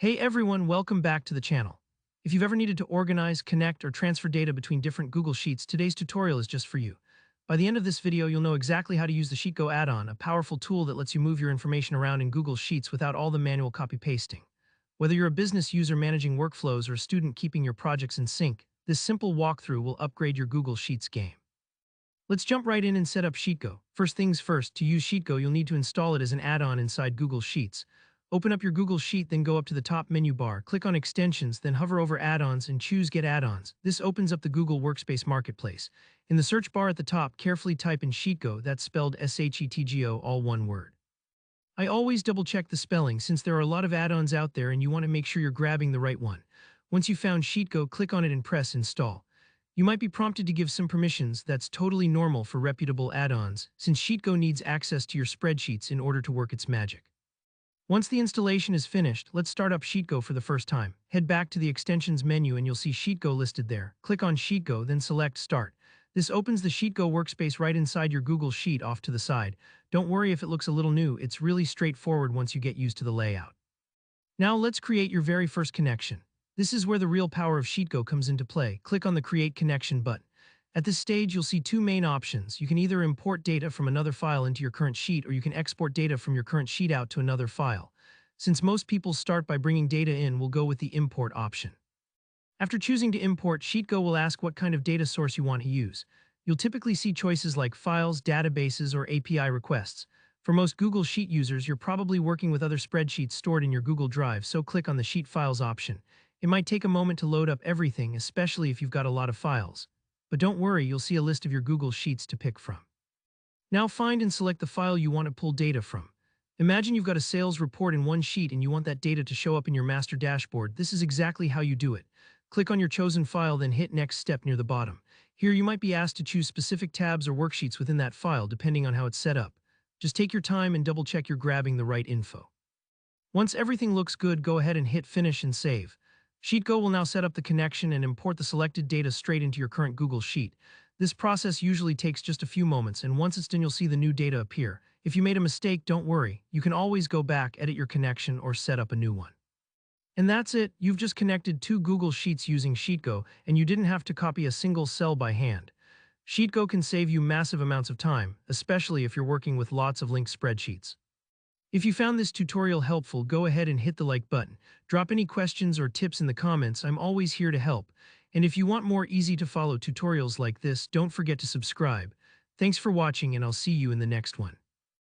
Hey everyone, welcome back to the channel. If you've ever needed to organize, connect, or transfer data between different Google Sheets, today's tutorial is just for you. By the end of this video, you'll know exactly how to use the Sheetgo add-on, a powerful tool that lets you move your information around in Google Sheets without all the manual copy-pasting. Whether you're a business user managing workflows or a student keeping your projects in sync, this simple walkthrough will upgrade your Google Sheets game. Let's jump right in and set up Sheetgo. First things first, to use Sheetgo, you'll need to install it as an add-on inside Google Sheets. Open up your Google Sheet, then go up to the top menu bar, click on Extensions, then hover over Add-ons and choose Get Add-ons. This opens up the Google Workspace Marketplace. In the search bar at the top, carefully type in Sheetgo, that's spelled Shetgo, all one word. I always double-check the spelling since there are a lot of add-ons out there and you want to make sure you're grabbing the right one. Once you've found Sheetgo, click on it and press Install. You might be prompted to give some permissions. That's totally normal for reputable add-ons, since Sheetgo needs access to your spreadsheets in order to work its magic. Once the installation is finished, let's start up Sheetgo for the first time. Head back to the Extensions menu and you'll see Sheetgo listed there. Click on Sheetgo, then select Start. This opens the Sheetgo workspace right inside your Google Sheet off to the side. Don't worry if it looks a little new, it's really straightforward once you get used to the layout. Now let's create your very first connection. This is where the real power of Sheetgo comes into play. Click on the Create Connection button. At this stage, you'll see two main options. You can either import data from another file into your current sheet, or you can export data from your current sheet out to another file. Since most people start by bringing data in, we'll go with the import option. After choosing to import, Sheetgo will ask what kind of data source you want to use. You'll typically see choices like files, databases, or API requests. For most Google Sheet users, you're probably working with other spreadsheets stored in your Google Drive, so click on the Sheet Files option. It might take a moment to load up everything, especially if you've got a lot of files. But don't worry, you'll see a list of your Google Sheets to pick from. Now find and select the file you want to pull data from. Imagine you've got a sales report in one sheet and you want that data to show up in your master dashboard. This is exactly how you do it. Click on your chosen file, then hit Next Step near the bottom. Here you might be asked to choose specific tabs or worksheets within that file, depending on how it's set up. Just take your time and double-check you're grabbing the right info. Once everything looks good, go ahead and hit Finish and Save. Sheetgo will now set up the connection and import the selected data straight into your current Google Sheet. This process usually takes just a few moments, and once it's done, you'll see the new data appear. If you made a mistake, don't worry. You can always go back, edit your connection, or set up a new one. And that's it. You've just connected two Google Sheets using Sheetgo, and you didn't have to copy a single cell by hand. Sheetgo can save you massive amounts of time, especially if you're working with lots of linked spreadsheets. If you found this tutorial helpful, go ahead and hit the like button. Drop any questions or tips in the comments. I'm always here to help. And if you want more easy-to-follow tutorials like this, don't forget to subscribe. Thanks for watching, and I'll see you in the next one.